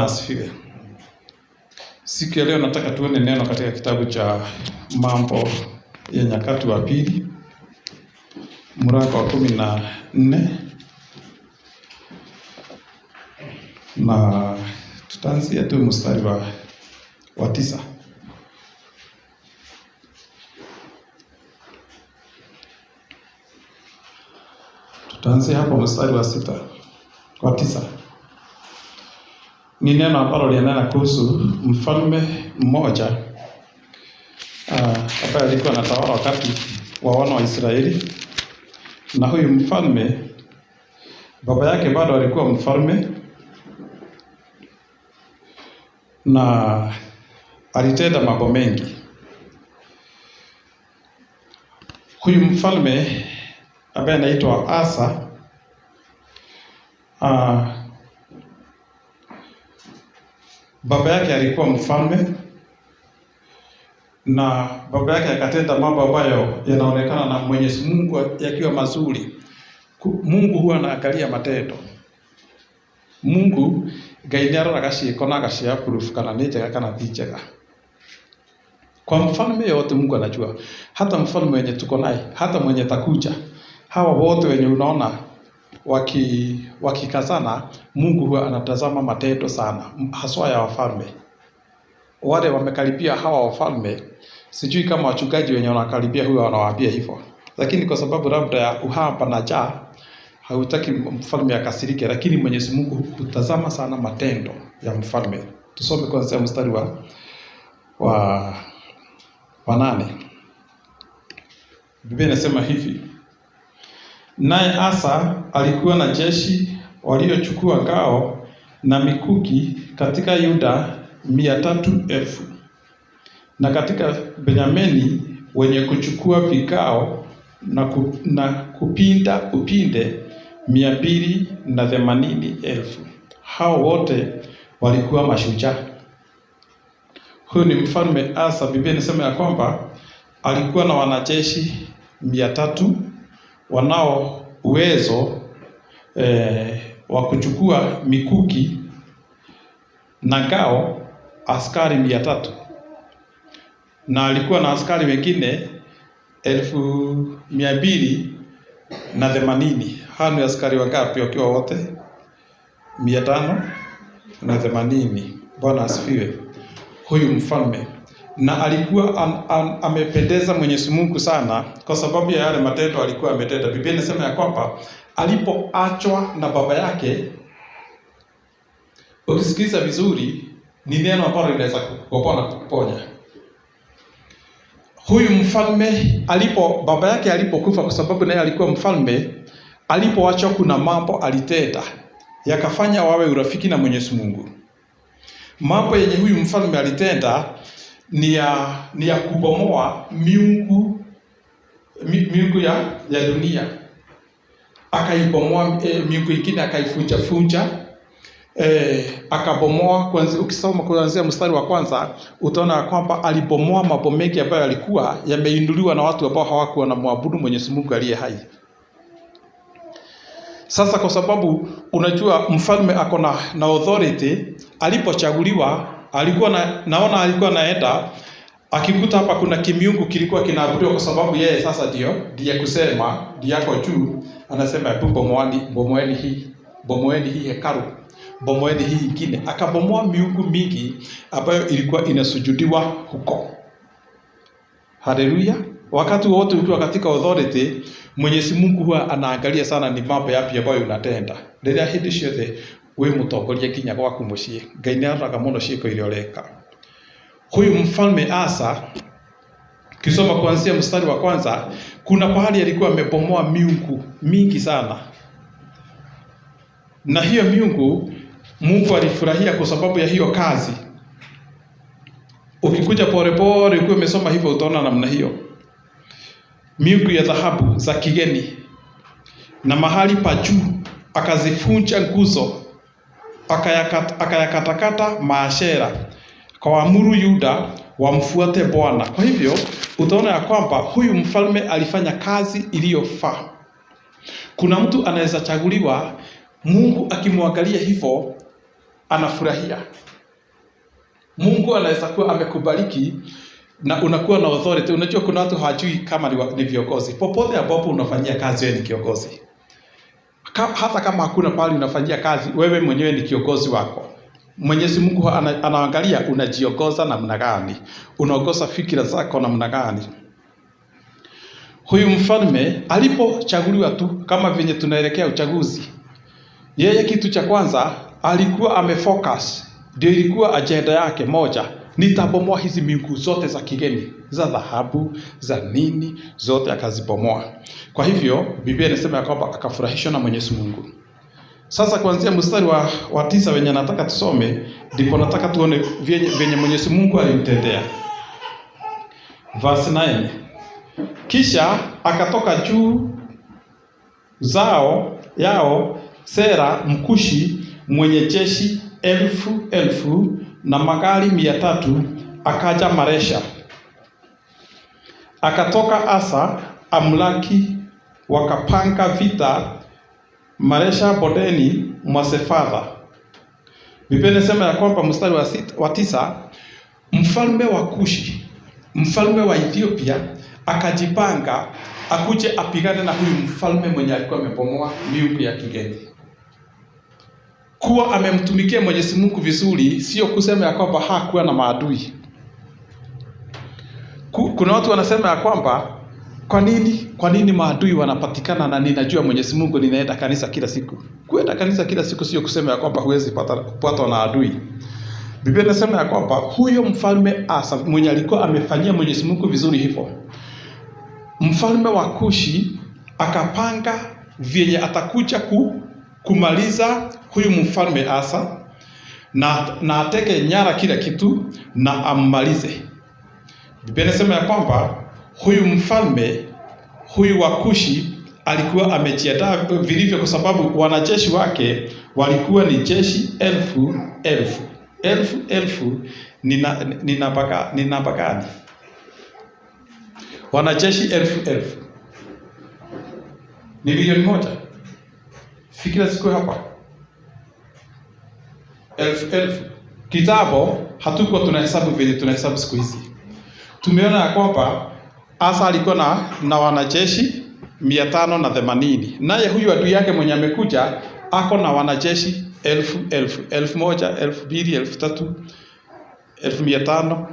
asifiwe. Siku ya leo nataka tuone neno katika kitabu cha Mambo ya Nyakati wa Pili mlango wa 14 na tutaanzia tu mstari wa 9. Tutaanzia hapo mstari wa 9. Ni neno ambalo linanena kuhusu mfalme mmoja ambaye alikuwa anatawala wakati wa wana wa Israeli. Na huyu mfalme, baba yake bado alikuwa mfalme na alitenda mambo mengi. Huyu mfalme ambaye anaitwa Asa baba yake alikuwa mfalme na baba yake akatenda mambo ambayo yanaonekana na Mwenyezi Mungu yakiwa mazuri. Mungu huwa anaangalia matendo. Mungu gaidara akashikona akashiapprove kana njega kana njega. Kwa mfalme yote Mungu anajua. Hata mfalme mwenye tuko naye, hata mwenye takuja. Hawa wote wenye unaona wakikazana, Mungu huwa anatazama matendo sana, haswa ya wafalme. Wale wamekaribia hawa wafalme, sijui kama wachungaji wenye wanakaribia huwa wanawaambia hivyo. Lakini kwa sababu labda ya uhaba na njaa, hautaki mfalme akasirike, lakini Mwenyezi Mungu hutazama sana matendo ya mfalme. Tusome kwanza mstari wa 8. Biblia inasema hivi: naye Asa alikuwa na jeshi waliochukua ngao na mikuki katika Yuda 300,000 na katika Benyamini wenye kuchukua vikao na kupinda upinde 280,000. Hao wote walikuwa mashujaa. Huyu ni mfalme Asa. Biblia inasema ya kwamba alikuwa na wanajeshi 300 wanao uwezo wa kuchukua mikuki na ngao, askari 300, na alikuwa na askari wengine 280,000. Hao ni askari wangapi wakiwa wote? 580. Bwana asifiwe. Huyu mfalme na alikuwa amependeza Mwenyezi Mungu sana kwa sababu ya yale matendo alikuwa ametenda. Biblia inasema ya kwamba alipoachwa na baba yake, ukisikiliza vizuri, ni neno ambalo linaweza kukuponya na kukuponya. Huyu mfalme baba yake alipokufa, kwa sababu naye alikuwa mfalme, alipoachwa kuna mambo alitenda yakafanya wawe urafiki na Mwenyezi Mungu. Mambo yenye huyu mfalme alitenda ni ya kubomoa miungu ya dunia. Akaibomoa miungu ingine, akaifunja akabomoa. Ukisoma kuanzia mstari wa 1 utaona kwamba alibomoa mambo mengi ambayo yalikuwa yameinuliwa na watu ambao hawakuwa na muabudu Mwenyezi Mungu aliye hai. Sasa kwa sababu unajua mfalme ako na authority, alipochaguliwa alikuwa naona alikuwa naenda akikuta hapa kuna kimiungu kilikuwa kinaabudiwa, kwa sababu yeye sasa ndiye kusema yako juu, anasema tu bomoeni hii hekalu, bomoeni hii ingine. Akabomoa miungu mingi ambayo ilikuwa inasujudiwa huko. Haleluya. Wakati wote ukiwa katika authority, Mwenyezi Mungu huwa anaangalia sana ni mambo yapi ambayo unatenda. Rĩrĩa hĩndĩ ciothe we mũtongoria kinya gwaku mũciĩ, Ngai nĩaroraga mũno ciĩko iria ũreka. Huyu mfalme Asa, kisoma kuanzia mstari wa 1, kuna pahali alikuwa amebomoa miungu mingi sana. Na hiyo miungu Mungu alifurahia kwa sababu ya hiyo kazi. Ukikuja pole ukiwa umesoma hivyo utaona namna hiyo. Miungu ya dhahabu za kigeni, na mahali pa juu akazifunja nguzo, akayakatakata maashera, kwa amuru Yuda wamfuate Bwana. Kwa hivyo utaona ya kwamba huyu mfalme alifanya kazi iliyofaa. Kuna mtu anaweza chaguliwa, Mungu akimwangalia hivyo anafurahia. Mungu anaweza kuwa amekubariki na unakuwa na authority. Unajua kuna watu hawajui kama ni viongozi. Popote ambapo unafanyia kazi wewe ni kiongozi. Hata kama hakuna pale unafanyia kazi, wewe mwenyewe ni kiongozi wako. Mwenyezi Mungu anaangalia unajiongoza namna gani, unaongoza fikira zako namna gani. Huyu mfalme alipochaguliwa tu, kama venye tunaelekea uchaguzi, yeye kitu cha kwanza alikuwa amefocus, ndio ilikuwa agenda yake moja, nitabomoa hizi miungu zote za kigeni, za dhahabu, za nini, zote akazibomoa. Kwa hivyo Biblia inasema kwamba akafurahishwa na Mwenyezi Mungu. Sasa kuanzia mstari wa 9 wenye nataka tusome, ndipo nataka tuone venye Mwenyezi Mungu alimtendea. Verse 9. Kisha akatoka juu yao Sera Mkushi mwenye jeshi 1000 na magari 300, akaja Maresha. Akatoka Asa Amlaki, wakapanga vita Maresha bondeni mwa Sefatha. Biblia inasema ya kwamba mstari wa 9, mfalme wa Kushi, mfalme wa Ethiopia, akajipanga akuje apigane na huyu mfalme mwenye alikuwa amebomoa miungu ya kigeni. Kuwa amemtumikia Mwenyezi Mungu vizuri sio kusema ya kwamba hakuwa na maadui. Kuna watu wanasema ya kwamba kwa nini maadui wanapatikana na ninajua Mwenyezi Mungu ninaenda kanisa kila siku. Kwenda kanisa kila siku sio kusema ya kwamba huwezi kupatwa na adui. Biblia inasema ya kwamba huyo mfalme Asa mwenye alikuwa amefanyia Mwenyezi Mungu vizuri hivyo, mfalme wa Kushi akapanga vyenye atakuja kumaliza huyu mfalme Asa na ateke nyara kila kitu na ammalize. Biblia inasema ya kwamba huyu mfalme huyu wa Kushi alikuwa amejiandaa vilivyo, kwa sababu wanajeshi wake walikuwa ni jeshi 1000 ni namba gani? Wanajeshi 1000 ni milioni moja. Fikira siku hapa 1000 kitabo hatuko tunahesabu vile tunahesabu siku hizi. Tumeona ya kwamba Asa alikuwa na wanajeshi 580, naye huyu adui yake mwenye amekuja ako na wanajeshi 1000, 1000, 2000, 3000, 1500.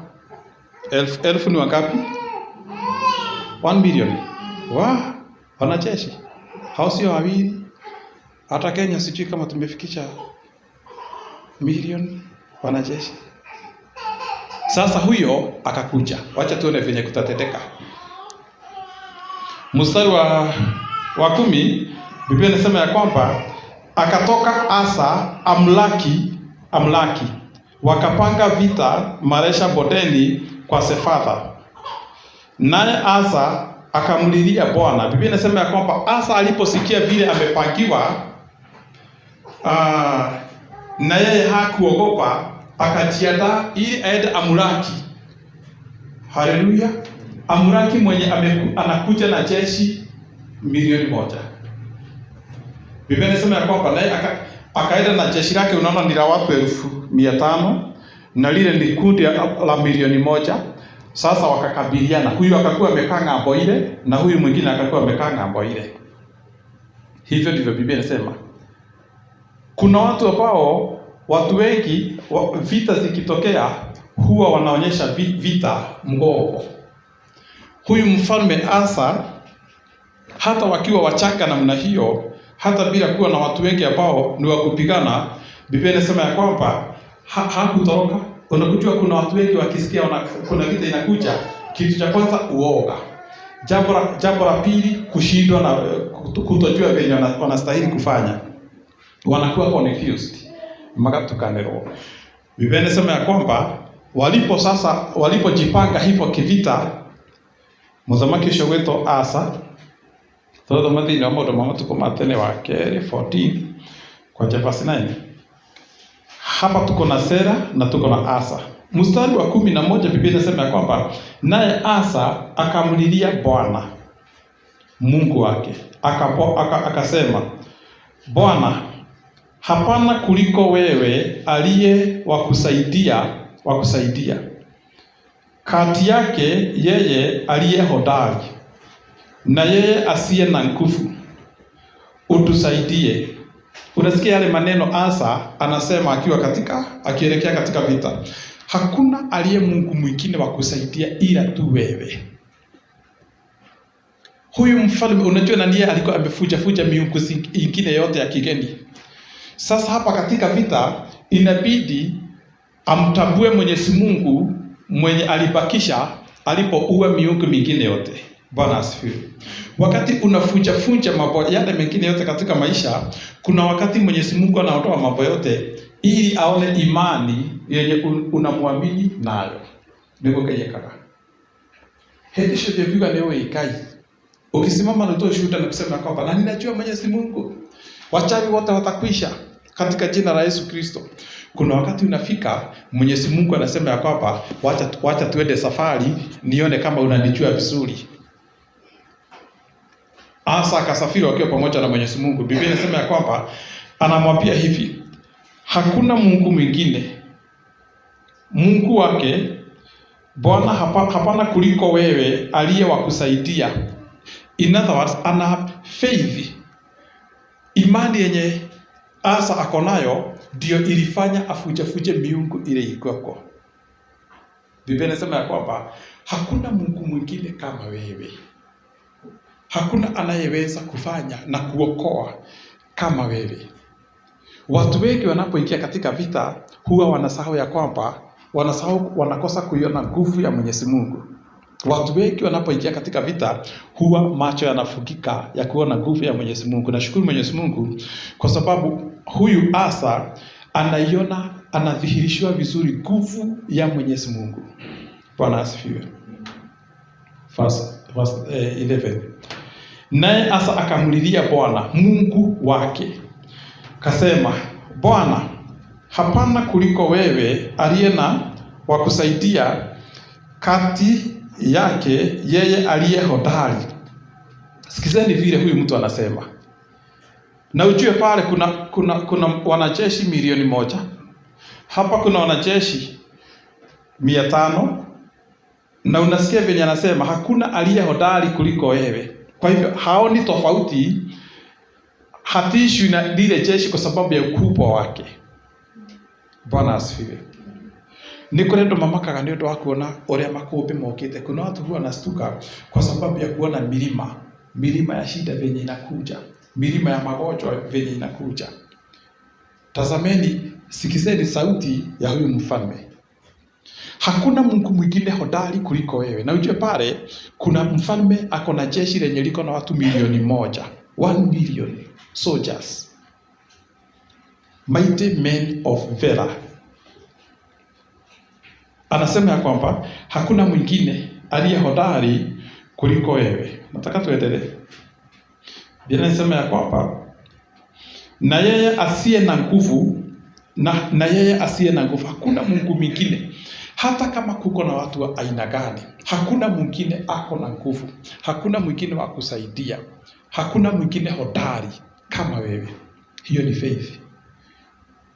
1000 ni wangapi? 1 million. Wanajeshi hao sio wawili. Hata Kenya sijui kama tumefikisha milioni wanajeshi. Sasa huyo akakuja. Wacha tuone venye kutatendeka. Mstari wa 10, Biblia inasema ya kwamba akatoka Asa Amlaki, wakapanga vita Maresha bondeni kwa Sefatha. Naye Asa akamlilia Bwana. Biblia inasema ya kwamba Asa aliposikia vile amepangiwa, na yeye hakuogopa, akajiandaa ili aende Amlaki. Haleluya! Amlaki mwenye anakuja na jeshi 1,000,000. Biblia inasema ya kwamba naye akaenda na jeshi lake, unaona ni la watu 500 na lile ni kundi la 1,000,000. Sasa wakakabiliana, huyu akakuwa amekaa ng'ambo ile na huyu mwingine akakuwa amekaa ng'ambo ile. Hivyo ndivyo Biblia inasema. Kuna watu wengi vita zikitokea huwa wanaonyesha vita mgongo. Huyu mfalme Asa, hata wakiwa wachanga namna hiyo, hata bila kuwa na watu wengi ambao ni wa kupigana, Biblia inasema ya kwamba hakutoroka. Unakujua kuna watu wengi wakisikia kuna vita inakuja, kitu cha kwanza uoga. Jambo la pili kushindwa na kutojua venye wanastahili kufanya. Wanakuwa confused. Magatukanero. Biblia inasema ya kwamba walipojipanga hivyo kivita, muthamaki ucio gwetwo Asa, todo mathina maundu ma matuko matene wa keri 14 kwa verse 9. Hapa tuko na Sera na tuko na Asa. Mstari wa 11 Biblia inasema ya kwamba naye Asa akamlilia Bwana Mungu wake, akasema, Bwana, hapana kuliko wewe aliye wa kusaidia. Kati yake yeye aliye hodari na yeye asiye na nguvu, utusaidie. Unasikia yale maneno Asa anasema akielekea katika vita. Hakuna aliye Mungu mwingine wa kusaidia ila tu wewe. Huyu mfalme unajua na ndiye alikuwa amefuja miungu ingine yote ya kigeni. Sasa hapa katika vita inabidi amtambue Mwenyezi Mungu mwenye alibakisha alipoua miungu mingine yote. Bwana asifiwe. Wakati unafunja mambo yale mengine yote katika maisha, kuna wakati Mwenyezi Mungu anaondoa mambo yote ili aone imani yenye unamwamini nayo. Ndio kayekaka. Hedisho vya leo ikai. Ukisimama na utoe shuhuda na kusema kwamba na ninajua Mwenyezi Mungu, wachawi wote watakwisha katika jina la Yesu Kristo. Kuna wakati unafika Mwenyezi Mungu anasema ya kwamba wacha tuende safari nione kama unanijua vizuri. Asa akasafiri wakiwa pamoja na Mwenyezi Mungu. Biblia inasema ya kwamba anamwambia hivi, hakuna Mungu mwingine. Mungu wake Bwana hapana kuliko wewe aliye wa kusaidia. In other words, ana faith. Imani yenye Asa akonayo ndio ilifanya afuje miungu ile ilikuwako. Biblia inasema ya kwamba hakuna Mungu mwingine kama wewe. Hakuna anayeweza kufanya na kuokoa kama wewe. Watu wengi wanapoingia katika vita huwa wanasahau ya kwamba wanakosa kuiona nguvu ya Mwenyezi Mungu. Watu wengi wanapoingia katika vita huwa macho yanafungika ya kuona nguvu ya Mwenyezi Mungu. Nashukuru Mwenyezi Mungu kwa sababu huyu Asa anadhihirishwa vizuri nguvu ya Mwenyezi Mungu. Bwana asifiwe. Verse 11. Naye Asa akamlilia Bwana Mungu wake, kasema, Bwana, hapana kuliko wewe aliye na wa kusaidia, kati yake yeye aliye hodari. Sikizeni vile huyu mtu anasema. Na ujue pale kuna wanajeshi 1,000,000. Hapa kuna wanajeshi 500. Na unasikia venye anasema hakuna aliye hodari kuliko wewe. Kwa hivyo haoni tofauti, hatishwi na lile jeshi kwa sababu ya ukubwa wake. Bwana asifiwe. Niko rendo mamaka ndio wa kuona oria makobe mokite. Kuna watu huwa nastuka kwa sababu ya kuona milima ya shida venye inakuja, milima ya magonjwa venye inakuja. Tazameni, sikizeni sauti ya huyu mfalme. Hakuna Mungu mwingine hodari kuliko wewe. Na ujue pale kuna mfalme ako na jeshi lenye liko na watu 1,000,000. 1,000,000 soldiers. Mighty men of valor. Anasema ya kwamba hakuna mwingine aliye hodari kuliko wewe. Nataka tuendelee. Biblia inasema ya kwamba na yeye asiye na nguvu na yeye asiye na nguvu, hakuna Mungu mwingine. Hata kama kuko na watu wa aina gani, hakuna mwingine ako na nguvu, hakuna mwingine wa kusaidia, hakuna mwingine hodari kama wewe. Hiyo ni faith.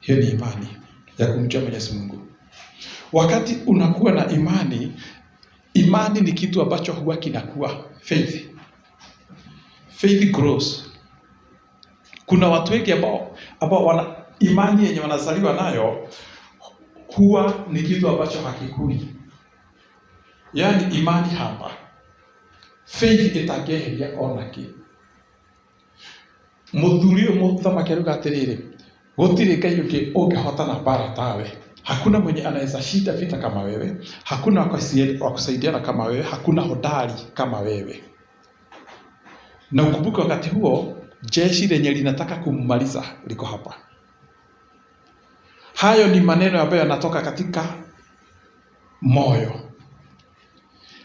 Hiyo ni imani ya kumjua Mwenyezi Mungu. Wakati unakuwa na imani ni kitu ambacho huwa kinakuwa faith. Faith grows. Kuna watu wengi ambao wana imani yenye wanazaliwa nayo huwa ni kitu ambacho hakikui. Yaani imani hapa. Faith itageheria onaki. Muthurio muthamaki aruga atiriri, gutire Ngai ungi ungehotana bara tawe. Hakuna mwenye anaweza shinda vita kama wewe, hakuna wa kusaidiana kama wewe, hakuna hodari kama wewe. Na ukumbuke wakati huo jeshi lenye linataka kummaliza liko hapa. Hayo ni maneno ambayo yanatoka katika moyo.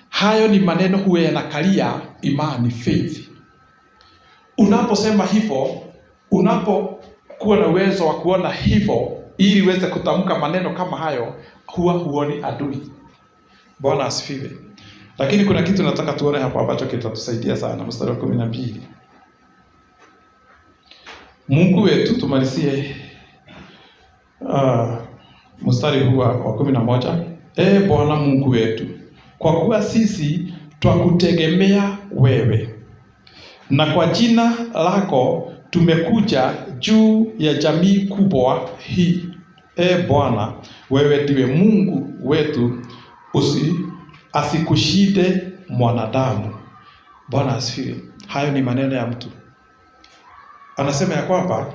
Hayo ni maneno huwa yanakalia imani, faith. Unaposema hivyo, unapokuwa na uwezo wa kuona hivyo ili uweze kutamka maneno kama hayo, huwa huoni adui. Bwana asifiwe. Lakini kuna kitu nataka tuone hapo ambacho kitatusaidia sana. Mstari wa 12. Mungu wetu, tumalizie mstari huu wa 11. Bwana Mungu wetu, kwa kuwa sisi twakutegemea wewe, na kwa jina lako tumekuja juu ya jamii kubwa hii. Bwana, wewe ndiwe Mungu wetu, asikushinde mwanadamu. Bwana asifiwe. Hayo ni maneno ya mtu. Anasema ya kwamba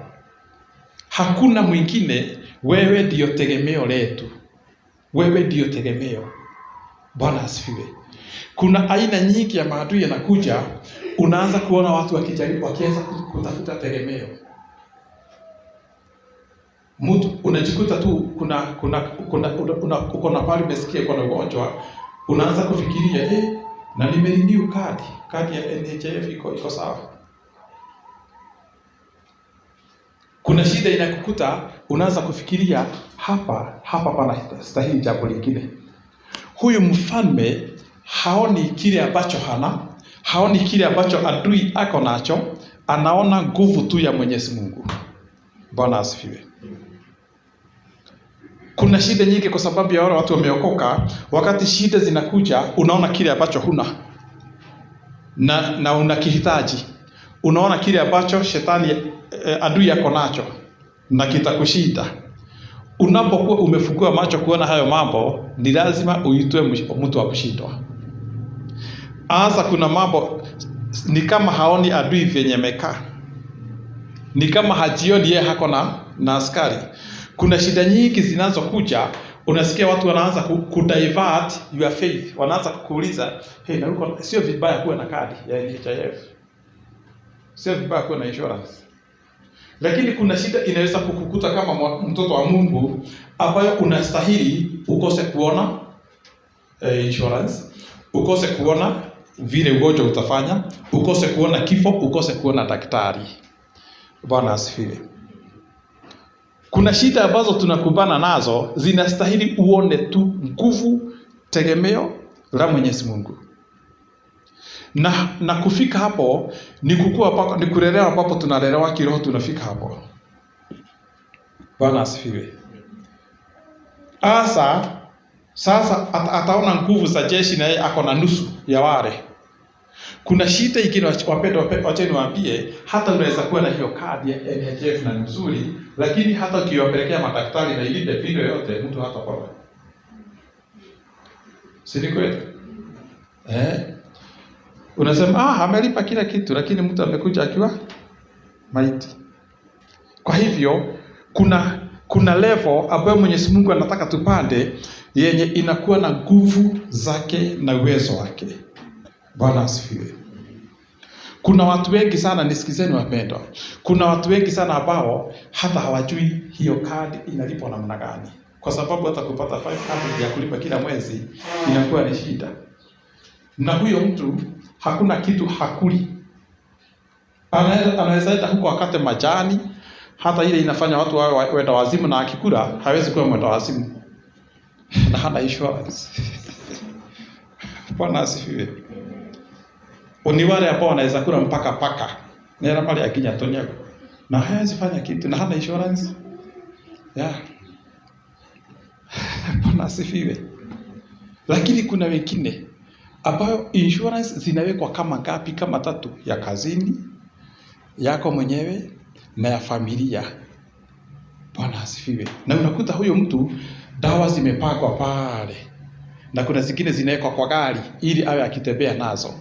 hakuna mwingine, wewe ndio tegemeo letu. Wewe ndio tegemeo. Bwana asifiwe. Kuna aina nyingi ya maadui yanakuja, unaanza kuona watu wakijaribu wakianza kutafuta tegemeo. Mtu unajikuta tu uko na pale umesikia kuna ugonjwa, unaanza kufikiria na nimerenew kadi ya NHIF iko sawa. Kuna shida inakukuta, unaanza kufikiria hapa pana stahili jambo lingine. Huyu mfalme haoni kile ambacho hana, haoni kile ambacho adui ako nacho, anaona nguvu tu ya Mwenyezi Mungu. Bwana asifiwe. Kuna shida nyingi kwa sababu ya wale watu wameokoka, wakati shida zinakuja unaona kile ambacho huna na unakihitaji. Unaona kile ambacho shetani adui yako nacho na kitakushinda. Unapokuwa umefungua macho kuona hayo mambo, ni lazima uitwe mtu wa kushindwa. Asa kuna mambo ni kama haoni adui vyenye mekaa. Ni kama hajioni yeye hako na askari. Kuna shida nyingi zinazokuja, unasikia watu wanaanza kudivert your faith. Wanaanza kukuuliza, na uko sio vibaya kuwa na kadi ya NHIF. Sio vibaya kuwa na insurance. Lakini kuna shida inaweza kukukuta kama mtoto wa Mungu ambayo unastahili ukose kuona insurance, ukose kuona vile ugonjwa utafanya, ukose kuona kifo, ukose kuona daktari. Bwana asifiwe. Kuna shida ambazo tunakumbana nazo zinastahili uone tu nguvu, tegemeo la Mwenyezi Mungu. Na kufika hapo ni kukua ni kulelewa ambapo tunalelewa kiroho, tunafika hapo. Bwana asifiwe. Sasa ataona nguvu za jeshi na yeye ako na nusu ya wale. Kuna shida ingine wapendwa, wacha niwaambie, hata unaweza kuwa na hiyo kadi ya NHIF na nzuri, lakini hata ukiwapelekea madaktari na ile video yote mtu hatapona. Si ni kweli? Unasema amelipa kila kitu, lakini mtu amekuja akiwa maiti. Kwa hivyo kuna level ambayo Mwenyezi Mungu anataka tupande, yenye inakuwa na nguvu zake na uwezo wake. Bwana asifiwe. Kuna watu wengi sana, nisikizeni wapendwa, kuna watu wengi sana ambao hata hawajui hiyo kadi inalipwa namna gani, kwa sababu hata kupata 500 ya kulipa kila mwezi inakuwa ni shida. Na huyo mtu hakuna kitu hakuli. Anaweza enda huko akate majani, hata ile inafanya watu wawe wenda wazimu, na akikula hawezi kuwa mwenda wazimu na hana insurance. Bwana asifiwe. Ni wale ambao wanaweza kula mpaka paka nera pale akinya tonyago na hawezi fanya kitu na hana insurance. Bwana asifiwe. Lakini kuna wengine ambao insurance zinawekwa kama ngapi, kama 3, ya kazini, yako mwenyewe na ya familia. Bwana asifiwe. Na unakuta huyo mtu dawa zimepakwa pale, na kuna zingine zinawekwa kwa gari ili awe akitembea nazo.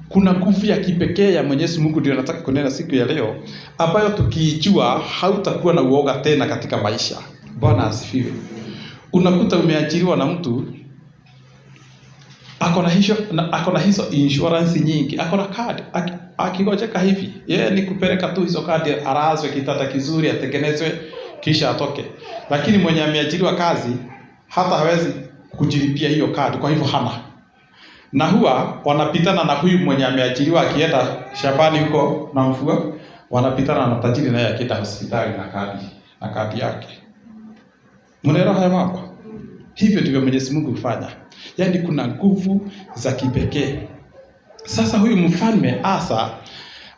Kuna nguvu ya kipekee ya Mwenyezi Mungu ndio nataka kunena siku ya leo, ambayo tukiijua hautakuwa na uoga tena katika maisha. Bwana asifiwe. Unakuta umeajiriwa na mtu ako na hizo insurance nyingi, ako na kadi, akigojeka hivi yeye ni kupeleka tu hizo kadi, arazwe kitanda kizuri, atengenezwe kisha atoke. Lakini mwenye ameajiriwa kazi hata hawezi kujilipia hiyo kadi, kwa hivyo hana. Na huwa wanapitana na huyu mwenye ameajiriwa, akienda shambani huko na mvua, wanapitana na tajiri naye akienda hospitali na kadi yake. Mnaelewa haya mambo? Hivyo ndivyo Mwenyezi Mungu hufanya. Yaani kuna nguvu za kipekee. Sasa huyu mfalme Asa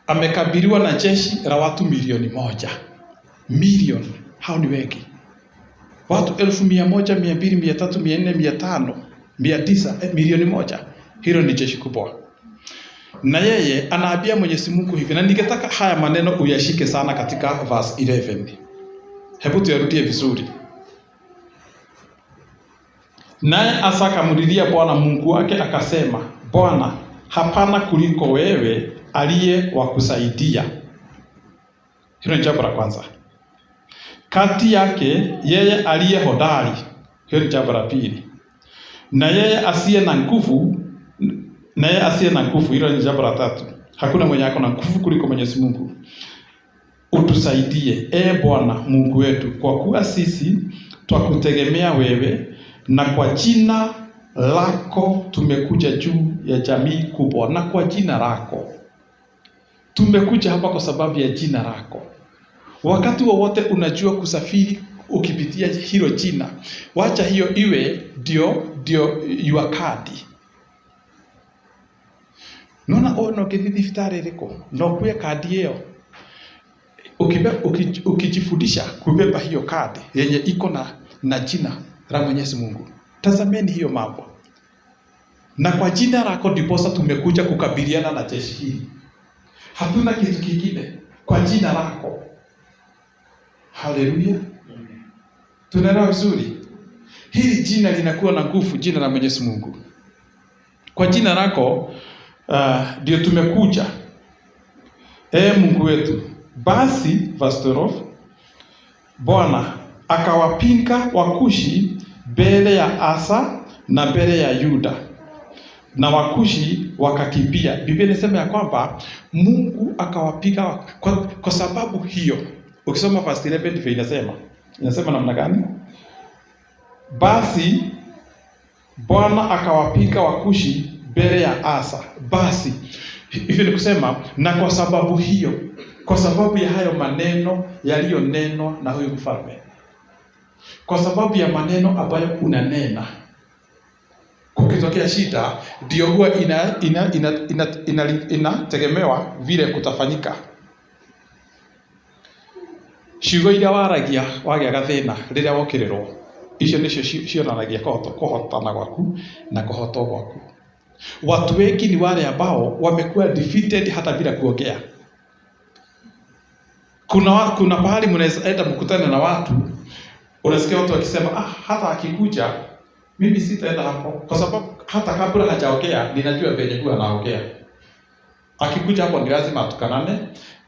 amekabiliwa na jeshi la watu 1,000,000. Milioni, hao ni wengi. Watu 1,100, 200, 300, 400, 500, 900, milioni moja. Hilo ni jeshi kubwa. Na yeye anaambia Mwenyezi Mungu hivi, na ningetaka haya maneno uyashike sana katika verse 11. Hebu tuyarudie vizuri. Naye Asa akamlilia Bwana Mungu wake akasema, Bwana, hapana kuliko wewe aliye wa kusaidia. Hilo ni jambo la kwanza. Kati yake yeye aliye hodari. Hilo ni jambo la pili. Na yeye asiye na nguvu, hilo ni jambo la tatu. Hakuna mwenye ako na nguvu kuliko Mwenyezi Mungu. Utusaidie, Bwana Mungu wetu, kwa kuwa sisi twakutegemea wewe, na kwa jina lako tumekuja juu ya jamii kubwa. Na kwa jina lako tumekuja hapa kwa sababu ya jina lako. Wakati wowote unajua kusafiri ukipitia hilo jina, wacha hiyo iwe ndio your card. Nona ono kithibitari riko no kuya kadi hiyo. Ukijifundisha kubeba hiyo kadi yenye iko na jina la Mwenyezi Mungu. Tazameni hiyo mambo. Na kwa jina lako ndiposa tumekuja kukabiliana na jeshi hili. Hatuna kitu kingine, kwa jina lako. Haleluya. Tunaelewa vizuri. Hili jina linakuwa na nguvu, jina la Mwenyezi Mungu. Kwa jina lako ndio tumekuja. Mungu wetu. Basi verse 12, Bwana akawapinga Wakushi mbele ya Asa na mbele ya Yuda, na Wakushi wakakimbia. Biblia inasema ya kwamba Mungu akawapiga kwa sababu hiyo. Ukisoma verse 11 ndivyo inasema namna gani? Basi Bwana akawapiga Wakushi mbele ya Asa. Basi hivyo ni kusema, na kwa sababu hiyo, kwa sababu ya hayo maneno yaliyonenwa na huyu mfalme, kwa sababu ya maneno ambayo unanena, kukitokea shida, ndio huwa inategemewa vile kutafanyika. Ciugo iria waragia wagĩaga thĩna rĩrĩa wokĩrĩrwo, icio nĩcio cionanagia kũhotana gwaku na kũhotwo gwaku. Watu wengi ni wale ambao wamekuwa defeated hata bila kuongea. Kuna pahali mnaweza enda mkutane na watu, unasikia watu wakisema hata akikuja mimi sitaenda hapo, kwa sababu hata kabla hajaongea ninajua venye huwa anaongea. Akikuja hapo ni lazima atukanane,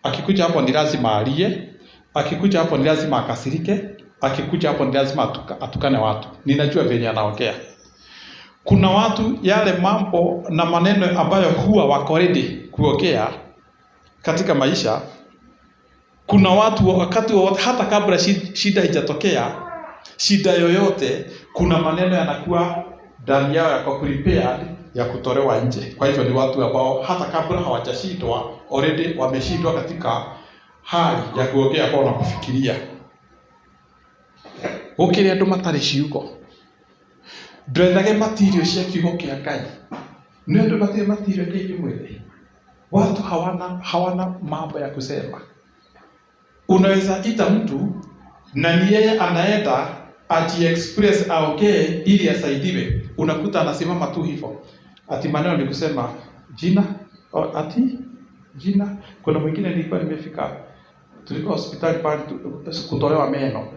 akikuja hapo ni lazima alie, akikuja hapo ni lazima akasirike, akikuja hapo ni lazima atukane watu. Ninajua venye anaongea. Kuna watu yale mambo na maneno ambayo huwa wako ready kuongea katika maisha. Kuna watu wakati wowote, hata kabla shida haijatokea, shida yoyote, kuna maneno yanakuwa ndani yao yako prepared ya kutolewa nje. Kwa hivyo ni watu ambao hata kabla hawajashindwa already wameshindwa katika hali ya kuongea kwa na kufikiria. Gukiri andu matari ciugo. Ndwendage material cia kiugo kia Ngai. Ni andu matari material kia mwili. Watu hawana mambo ya kusema. Unaweza ita mtu na ni yeye anaenda aji-express aongee ili asaidiwe. Unakuta anasimama tu hivyo. Ati maneno ni kusema jina, ati jina. Kuna mwingine nilikuwa nimefika, tulikuwa hospitali pale kutolewa meno.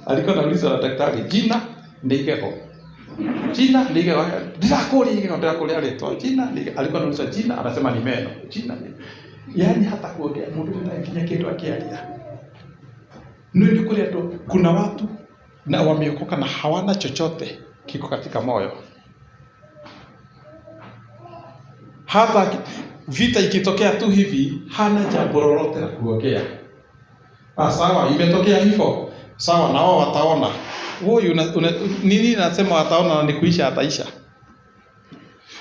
Alikuwa anauliza na daktari, jina ndigeko. Jina ndigeko. Ndakuri alitoa jina, alikuwa anauliza jina, anasema ni meno. Jina. Yaani hata kuongea mundu anakinya kitu akialia. Nini kule tu kuna watu na wameokoka na hawana chochote kiko katika moyo. Hata vita ikitokea tu hivi hana jambo lolote la kuongea. Sawa, imetokea hivyo. Sawa, na wao wataona. Nini nasema wataona ni kuisha ataisha.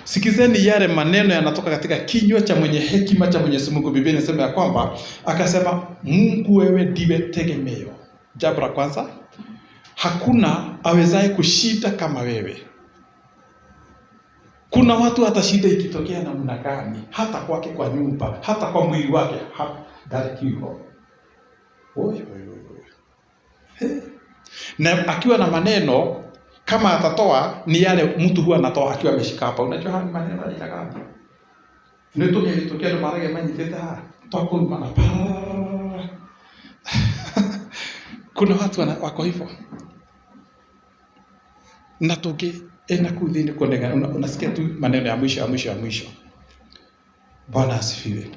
Sikizeni yale maneno yanatoka katika kinywa cha mwenye hekima cha Mwenyezi Mungu. Biblia inasema ya kwamba akasema Mungu wewe ndiwe tegemeo. Jambo la kwanza, hakuna awezaye kushinda kama wewe. Kuna watu hata shida ikitokea namna gani, hata kwake kwa nyumba, hata kwa mwili wake, hata kiho. Na akiwa na maneno kama atatoa ni yale mtu huwa anatoa akiwa ameshika hapa. Unajua haya maneno yanataka. Ndio ilitokea ndo mara ya teta. Toko mana pa. Kuna watu wako hivyo. Natoke ena kudhini kondega unasikia tu maneno ya mwisho. Bwana asifiwe.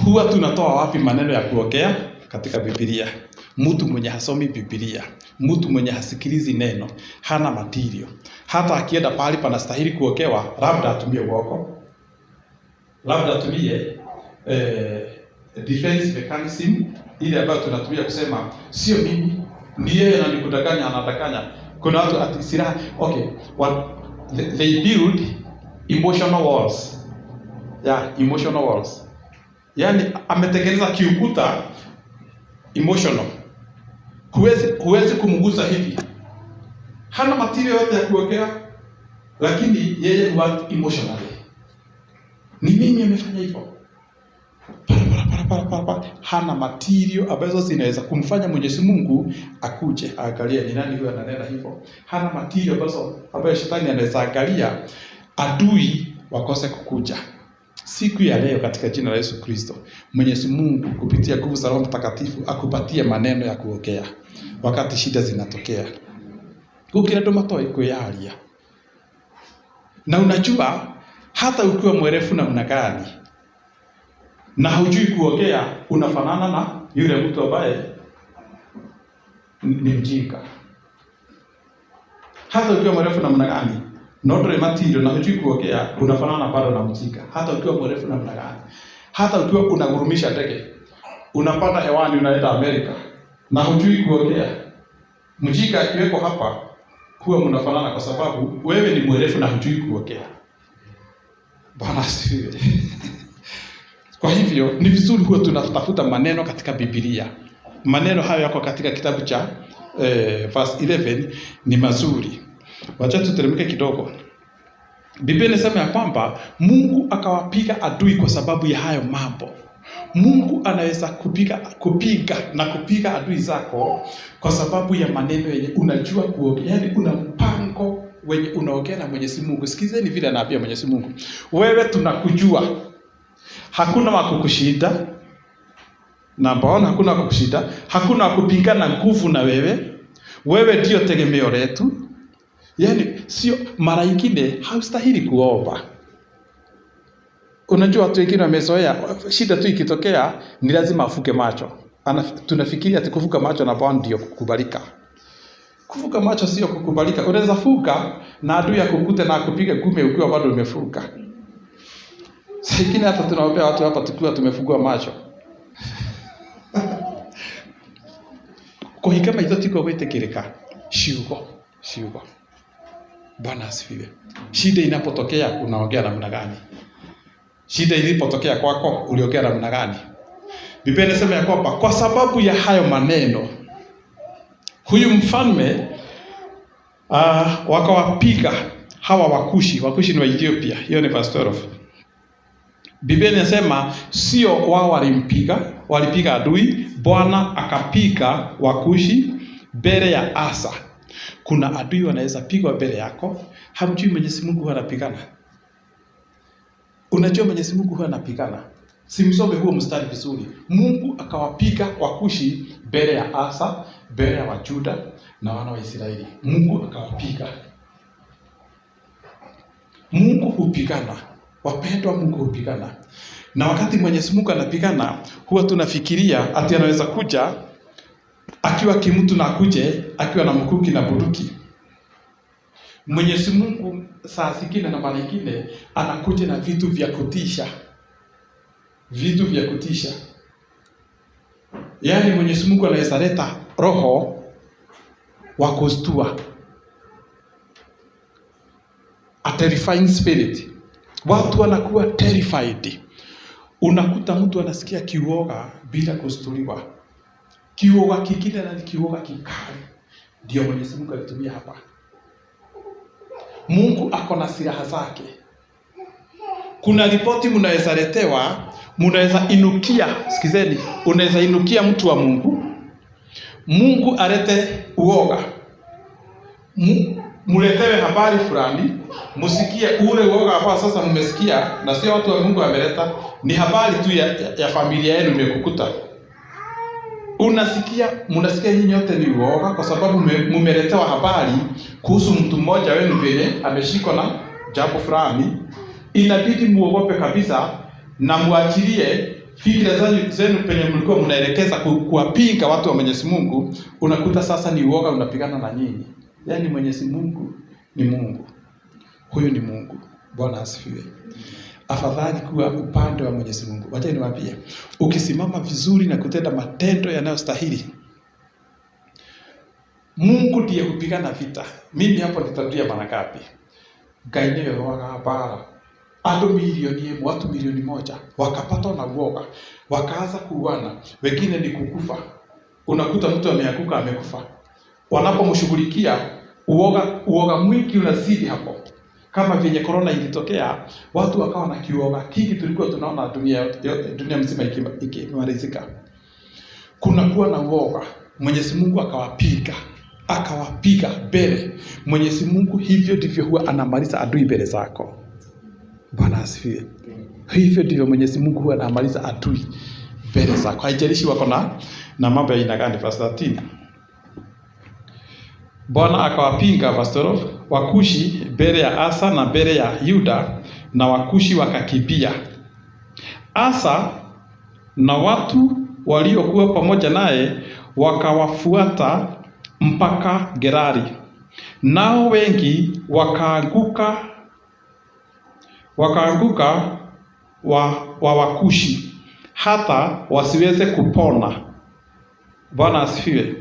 Huwa tunatoa wapi maneno ya kuongea katika Biblia? Mtu mwenye hasomi Biblia, mtu mwenye hasikilizi neno, hana material. Hata akienda pahali panastahili kuokewa, labda atumie uongo. Labda atumie defense mechanism ile ambayo tunatumia kusema sio mimi, ni yeye ananikudanganya, anadanganya. Kuna watu atisira, okay, they build emotional walls. Emotional walls. Yaani ametengeneza kiukuta emotional. Huwezi kumgusa hivi. Hana material yote ya kuongea, lakini yeye huwa emotionally. Ni mimi amefanya hivyo. Para. Hana material ambazo zinaweza kumfanya Mwenyezi Mungu akuje aangalie ni nani huyo ananena hivyo. Hana material ambazo shetani anaweza angalia adui wakose kukuja. Siku ya leo katika jina la Yesu Kristo, Mwenyezi Mungu kupitia nguvu za Roho Mtakatifu akupatie maneno ya kuongea wakati shida zinatokea. Ukira ndomatoi kuyaria. Na unajua hata ukiwa mwerefu namna gani na hujui kuongea, unafanana na yule mtu ambaye ni mjinga. Hata ukiwa mwerefu namna gani, nodre material na hujui kuongea, unafanana bado na mjinga. Hata ukiwa mwerefu namna gani, hata ukiwa unagurumisha ndege, unapanda hewani unaenda Amerika na hujui kuongea, mjinga akiweko hapa, huwa mnafanana kwa sababu wewe ni mwerefu na hujui kuongea. Bwana asifiwe. Kwa hivyo ni vizuri huwa tunatafuta maneno katika Biblia. Maneno hayo yako katika kitabu cha verse 11 ni mazuri. Wacha tuteremke kidogo. Biblia inasema ya kwamba Mungu akawapiga adui kwa sababu ya hayo mambo. Mungu anaweza kupiga adui zako kwa sababu ya maneno yenye unajua kuongea. Yaani una mpango wenye unaongea na Mwenyezi Mungu. Sikizeni vile anaambia Mwenyezi Mungu. Wewe tunakujua. Hakuna wa kukushinda. Naona hakuna wa kukushinda. Hakuna wa kupingana nguvu na wewe. Wewe ndio tegemeo letu. Yaani sio mara nyingine haustahili kuomba. Unajua watu wengine wamezoea shida tu ikitokea ni lazima afuke macho. Tunafikiria ati kufuka macho na Bwana ndio kukubalika. Kufuka macho sio kukubalika. Unaweza fuka na adui akukute na akupige gume ukiwa bado umefuka. Sasa ingine hata tunaombea watu hapa tukiwa tumefungua macho. Kwa hiyo kama itotiko wetekereka shiugo. Bwana asifiwe. Shida inapotokea unaongea namna gani? Shida ilipotokea kwako uliongea namna gani? Biblia inasema ya kwamba kwa sababu ya hayo maneno huyu mfalme wakawapiga hawa Wakushi ni wa Ethiopia. Hiyo ni verse 12. Biblia inasema sio wao walipiga adui, Bwana akapiga Wakushi mbele ya Asa. Kuna adui wanaweza pigwa mbele yako, hamjui Mwenyezi Mungu huwa anapigana. Unajua Mwenyezi Mungu huwa anapigana. Simsome huo mstari vizuri. Mungu akawapiga Wakushi mbele ya Asa, mbele ya Wajuda na wana wa Israeli. Mungu akawapiga. Mungu hupigana. Wapendwa, Mungu hupigana. Na wakati Mwenyezi Mungu anapigana, huwa tunafikiria ati anaweza kuja akiwa kimtu na akuje akiwa na mkuki na bunduki. Mwenyezi Mungu saa zingine na mara nyingine anakuja na vitu vya kutisha. Vitu vya kutisha. Yaani Mwenyezi Mungu anaweza leta roho wa kustua. A terrifying spirit. Watu wanakuwa terrified. Unakuta mtu anasikia kiuoga bila kustuliwa. Kiuoga kingine na kiuoga kikali. Ndio Mwenyezi Mungu alitumia hapa. Mungu ako na silaha zake. Kuna ripoti mnaweza letewa, mnaweza inukia, sikizeni, unaweza inukia mtu wa Mungu. Mungu alete uoga. Muletewe habari fulani, musikie ule uoga ambao sasa mmesikia, na sio watu wa Mungu ameleta, ni habari tu ya familia yenu imekukuta. Mnasikia nyinyi yote ni uoga kwa sababu mmeletewa habari kuhusu mtu mmoja wenu vile ameshikwa na jambo fulani. Inabidi muogope kabisa na muachilie fikira zenu penye mlikuwa mnaelekeza kuwapinga watu wa Mwenyezi Mungu. Unakuta sasa ni uoga unapigana na nyinyi. Yaani Mwenyezi Mungu ni Mungu. Huyu ni Mungu. Bwana asifiwe. Afadhali kuwa upande wa Mwenyezi Mungu. Wacha niwaambie, ukisimama vizuri na kutenda matendo yanayostahili, Mungu ndiye hupigana vita. Mimi hapo nitarudia mara ngapi? Ngai niwe wakabara. Watu milioni 1 wakapatwa na uoga, wakaanza kuuana, wengine ni kukufa. Unakuta mtu ameanguka amekufa. Wanapomshughulikia uoga mwingi unazidi hapo. Kama vyenye corona ilitokea, watu wakawa na kiuoga kingi, tulikuwa tunaona dunia mzima ikimalizika. Kuna kuwa na uoga. Mwenyezi Mungu akawapiga mbele. Mwenyezi Mungu hivyo ndivyo huwa anamaliza adui mbele zako. Bwana asifiwe. Hivyo ndivyo Mwenyezi Mungu huwa anamaliza adui mbele zako. Haijalishi wako na mambo ya aina gani. Verse 13. Bwana akawapinga pastor Wakushi mbele ya Asa na mbele ya Yuda, na Wakushi wakakimbia. Asa na watu waliokuwa pamoja naye wakawafuata mpaka Gerari. Nao wengi wakaanguka wa Wakushi hata wasiweze kupona. Bwana asifiwe.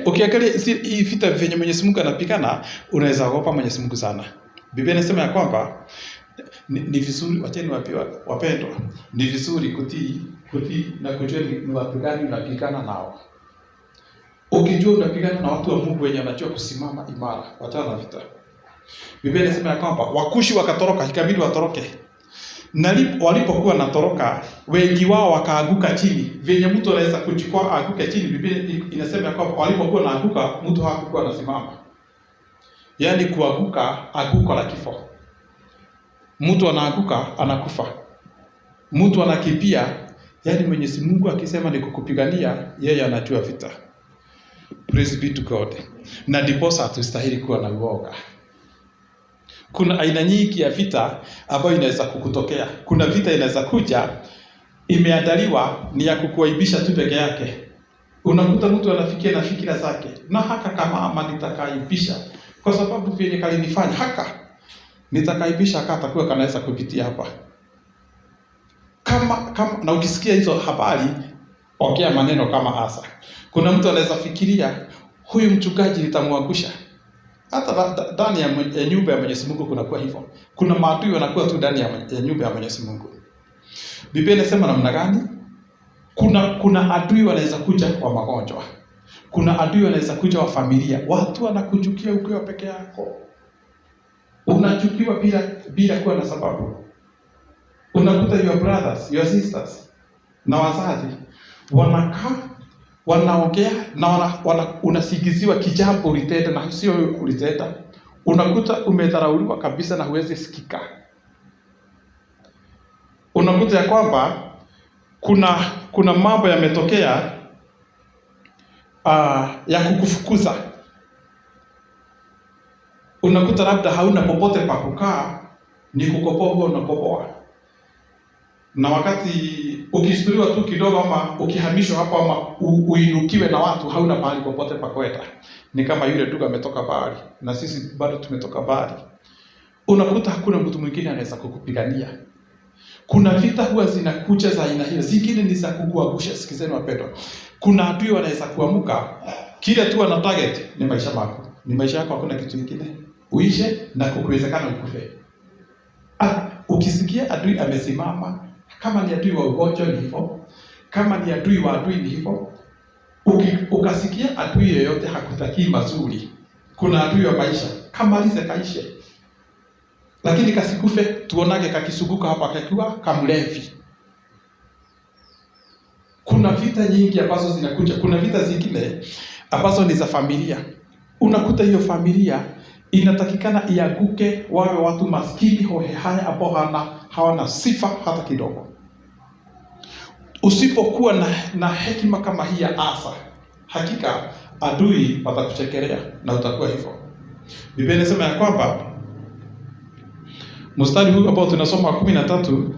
Ukiangalia hii vita venye Mwenyezi Mungu anapigana, unaweza kuogopa Mwenyezi Mungu sana. Biblia inasema ya kwamba ni vizuri, wacheni wapendwa, ni vizuri kutii na kujua ni watu gani unapigana nao. Ukijua unapigana na watu wa Mungu wenye wanajua kusimama imara, wachana na vita. Biblia inasema ya kwamba Wakushi wakatoroka, ikabidi watoroke. Na walipokuwa natoroka, wengi wao wakaanguka chini. Venye mtu anaweza kuchukua anguke chini, Biblia inasema ya kwamba walipokuwa naanguka, mtu hakuwa anasimama. Yaani kuanguka, anguko la kifo. Mtu anaanguka, anakufa. Mtu anakimbia, yaani Mwenyezi Mungu akisema ni kukupigania, yeye anajua vita. Praise be to God. Na ndiposa hatustahili kuwa na uoga. Kuna aina nyingi ya vita ambayo inaweza kukutokea. Kuna vita inaweza kuja imeandaliwa ni ya kukuaibisha tu peke yake. Unakuta mtu anafikia na fikira zake, na haka kama nitakaibisha kwa sababu vile kalinifanya haka nitakaibisha haka atakuwa kanaweza kupitia hapa. Kama na ukisikia hizo habari, ongea maneno kama Asa. Kuna mtu anaweza fikiria huyu mchungaji nitamwangusha. Hata ndani ya nyumba ya Mwenyezi Mungu kunakuwa hivyo. Kuna maadui wanakuwa tu ndani ya nyumba ya Mwenyezi Mungu. Biblia inasema namna gani? Kuna adui wanaweza kuja wa magonjwa. Kuna adui wanaweza kuja wa familia. Watu wanakuchukia ukiwa peke yako. Unachukiwa bila kuwa na sababu. Unakuta your brothers, your sisters na wazazi wanakaa wanaongea na unasigiziwa kijambo ulitenda na sio ulitenda. Unakuta umedharauliwa kabisa na huwezi sikika. Unakuta ya kwamba kuna mambo yametokea ya kukufukuza. Unakuta labda hauna popote pa kukaa, ni kukopoa unakopoa. Na wakati ukisituriwa tu kidogo ama ukihamishwa hapo ama uinukiwe na watu, hauna mahali popote pa kwenda. Ni kama yule ndugu ametoka bahari na sisi bado tumetoka bahari. Unakuta hakuna mtu mwingine anaweza kukupigania. Kuna vita huwa zinakuja za aina hiyo. Zingine ni za kukuangusha. Sikizeni wapendwa. Kuna adui wanaweza kuamuka, kile tu ana target ni maisha yako. Ni maisha yako, hakuna kitu kingine. Uishe na kukuwezekana ukufe. Ukisikia adui amesimama, kama ni adui wa ugonjwa ni hivyo, kama ni adui wa adui ni hivyo. Ukasikia adui yoyote hakutakii mazuri, kuna adui wa maisha, kamalize kaishe. Lakini kasikufe, tuonage kakisuguka hapa kakiwa kamlevi. Kuna vita nyingi ambazo zinakuja. Kuna vita zingine ambazo ni za familia. Unakuta hiyo familia inatakikana iaguke, wawe watu maskini hohehae ambao hawana sifa hata kidogo. Usipokuwa na hekima kama hii ya Asa, hakika adui watakuchekelea na utakuwa hivyo. Biblia inasema ya kwamba mstari huu ambao tunasoma wa 13,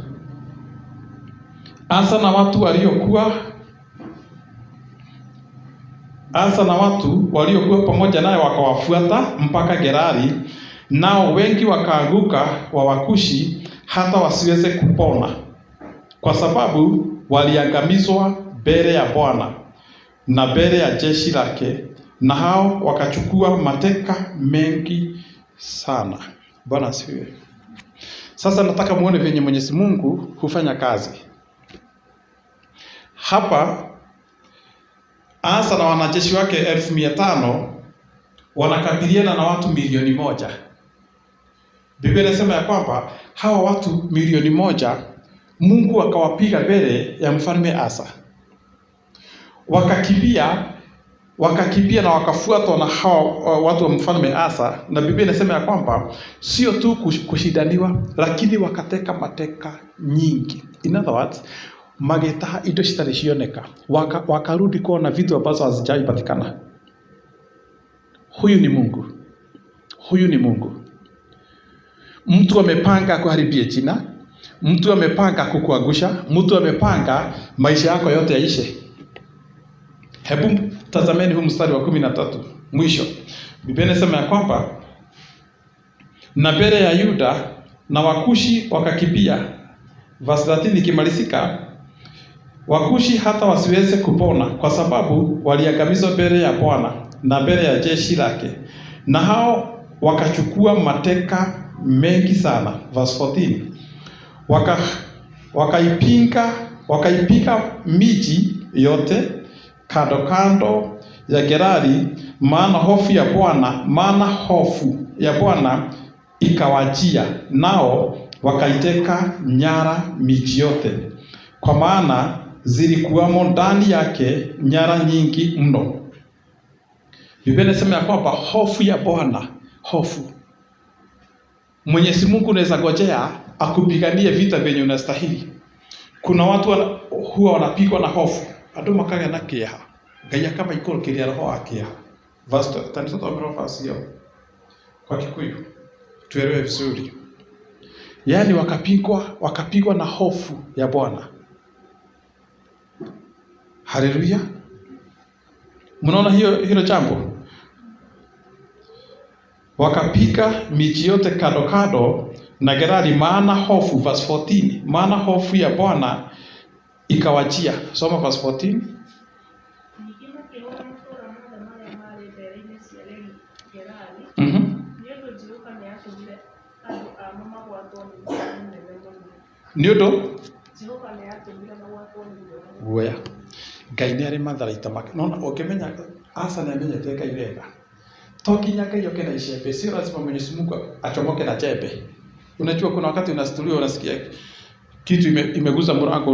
Asa na watu waliokuwa pamoja naye wakawafuata mpaka Gerari, nao wengi wakaanguka wa Wakushi hata wasiweze kupona, kwa sababu waliangamizwa mbele ya Bwana na mbele ya jeshi lake, na hao wakachukua mateka mengi sana. Bwana asifiwe. Sasa nataka muone venye Mwenyezi Mungu hufanya kazi. Hapa Asa na wanajeshi wake 1500 wanakabiliana na watu 1,000,000. Biblia inasema ya kwamba hawa watu 1,000,000 Mungu akawapiga mbele ya mfalme Asa. Wakakimbia na wakafuatwa na hawa watu wa mfalme Asa, na Biblia inasema ya kwamba sio tu kushindaniwa, lakini wakateka mateka nyingi. In other words, magetaha indo citarĩ cioneka, wakarudi kuona vitu ambazo hazijaipatikana. Huyu ni Mungu. Huyu ni Mungu. Mtu amepanga kuharibia jina, mtu amepanga kukuangusha, mtu amepanga maisha yako yote yaishe. Hebu tazameni huu mstari wa 13 mwisho. Biblia inasema ya kwamba na mbele ya Yuda na Wakushi wakakimbia. Verse 13 ikimalizika, Wakushi hata wasiweze kupona, kwa sababu waliangamizwa mbele ya Bwana na mbele ya jeshi lake, na hao wakachukua mateka mengi sana. Verse 14, wakaipiga miji yote kando ya Gerari, maana hofu ya Bwana ikawajia, nao wakaiteka nyara miji yote, kwa maana zilikuwamo ndani yake nyara nyingi mno. Biblia inasema ya kwamba hofu ya Bwana, hofu. Mwenyezi Mungu unaweza ngojea akupiganie vita vyenye unastahili. Kuna watu huwa wanapigwa na hofu. Andũ makagĩa na kĩeha. Ngai akamakũrũkĩria roho wa kĩeha. Verse 13 kwa Kikuyu tuelewe vizuri. Yaani wakapigwa na hofu ya Bwana. Haleluya. Mnaona hilo jambo? Wakapiga miji yote kando na Gerari, maana hofu. Verse 14, maana hofu ya Bwana ikawajia. Soma verse 14. Niodo Wea Ngai nĩ arĩ matharaita make. Nona ũkĩmenya Asa nĩ amenyete Ngai wega. To kinya Ngai oke na icembe, sio lazima Mwenyezi Mungu achomoke na jembe. Unajua kuna wakati unastulia unasikia kitu imeguza mlango,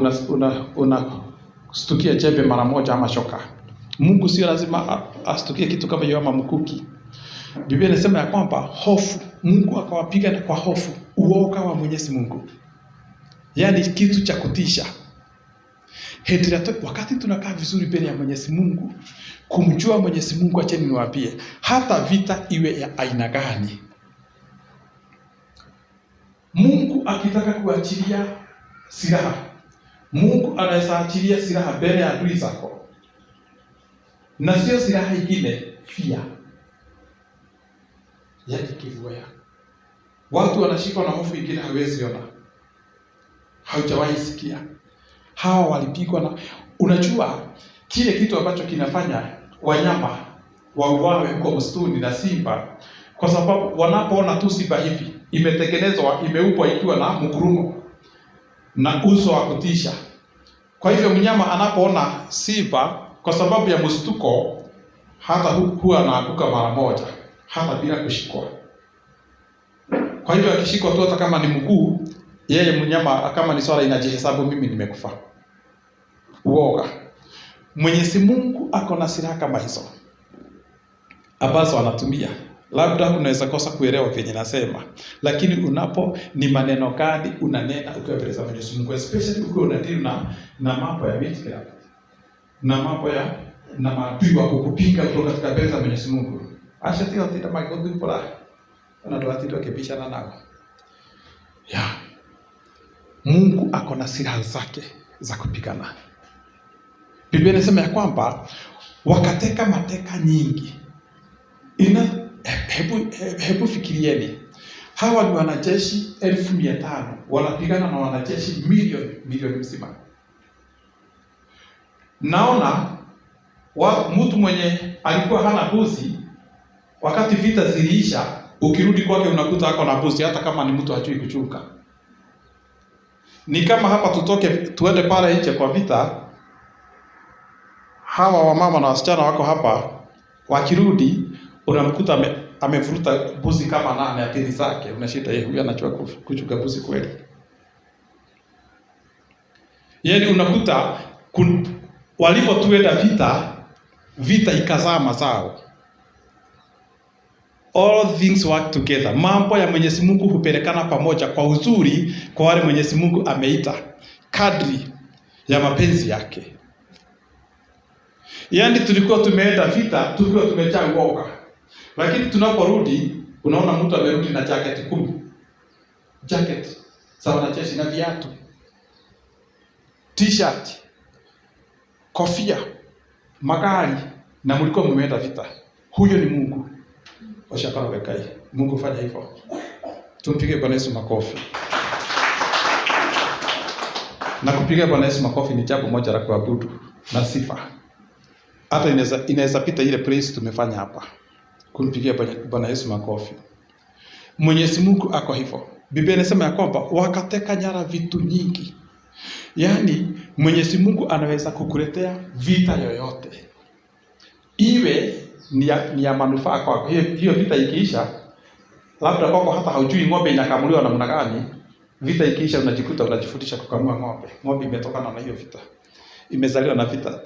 unastukia jembe mara moja ama shoka. Mungu sio lazima astukie kitu kama hiyo ama mkuki. Biblia inasema ya kwamba hofu, Mungu akawapiga kwa hofu, uoga wa Mwenyezi Mungu. Yaani kitu cha kutisha. Wakati tunakaa vizuri mbele ya Mwenyezi Mungu, kumjua Mwenyezi Mungu, acheni niwaambie, hata vita iwe ya aina gani, Mungu akitaka kuachilia silaha, Mungu anaweza achilia silaha mbele ya adui zako. Na sio silaha ingine, fear. Yaani kivuya. Watu wanashikwa na hofu ingine hawezi ona. Haujawahi sikia. Hawa walipigwa na, unajua kile kitu ambacho kinafanya wanyama wauawe huko msituni na simba, kwa sababu wanapoona tu simba hivi imetengenezwa, imeupwa ikiwa na mgurumo na uso wa kutisha. Kwa hivyo mnyama anapoona simba, kwa sababu ya mshtuko, hata huwa anaanguka mara moja hata bila kushikwa. Kwa hivyo akishikwa tu, hata kama ni mguu, yeye mnyama kama ni swala inajihesabu, mimi nimekufa. Uoga. Mwenyezi Mungu ako na silaha kama hizo ambazo anatumia. Labda unaweza kosa kuelewa venye nasema, lakini ni maneno gani unanena ukiwa mbele za Mwenyezi Mungu, especially ukiwa unadili na mambo ya witchcraft, na mambo ya na maadui wa kukupinga kutoka katika mbele za Mwenyezi Mungu. Acha tio tita magogo pora. Wanatoa kibishana nao. Mungu ako na silaha zake za kupigana. Biblia inasema ya kwamba wakateka mateka nyingi. Hebu fikirieni. Hawa ni wanajeshi 1500 wanapigana na wanajeshi milioni mzima. Naona mtu mwenye alikuwa hana buzi, wakati vita ziliisha, ukirudi kwake unakuta ako na buzi, hata kama ni mtu hajui kuchunga. Ni kama hapa tuende pale nje kwa vita, hawa wamama na wasichana wako hapa, wakirudi unamkuta amevuruta buzi kama 8 akili zake. Unashita yeye huyu anachua kuchunga buzi kweli? Yaani unakuta walipotuenda vita ikazaa mazao. All things work together. Mambo ya Mwenyezi Mungu hupelekana pamoja kwa uzuri kwa wale Mwenyezi Mungu ameita kadri ya mapenzi yake. Yaani tulikuwa tumeenda vita tukiwa tumejaa uoga, lakini tunaporudi unaona mtu amerudi na jacket 10. Jacket za wanajeshi na viatu, t-shirt, kofia, magari, na mlikuwa mmeenda vita. Huyo ni Mungu. Washakana wekai. Mungu fanya hivyo. Tumpige Bwana Yesu makofi. Na kupiga Bwana Yesu makofi ni jambo moja la kuabudu na sifa. Hata inaweza pita ile praise tumefanya hapa. Kumpigia Bwana Yesu makofi. Mwenyezi Mungu ako hivyo. Biblia inasema ya kwamba wakateka nyara vitu nyingi. Yaani Mwenyezi Mungu anaweza kukuletea vita yoyote. Iwe ni ya manufaa kwako. Hiyo vita ikiisha, labda kwako hata haujui ng'ombe inakamuliwa namna gani. Vita ikiisha unajikuta unajifundisha kukamua ng'ombe. Ng'ombe imetokana na hiyo vita. Imezaliwa na vita.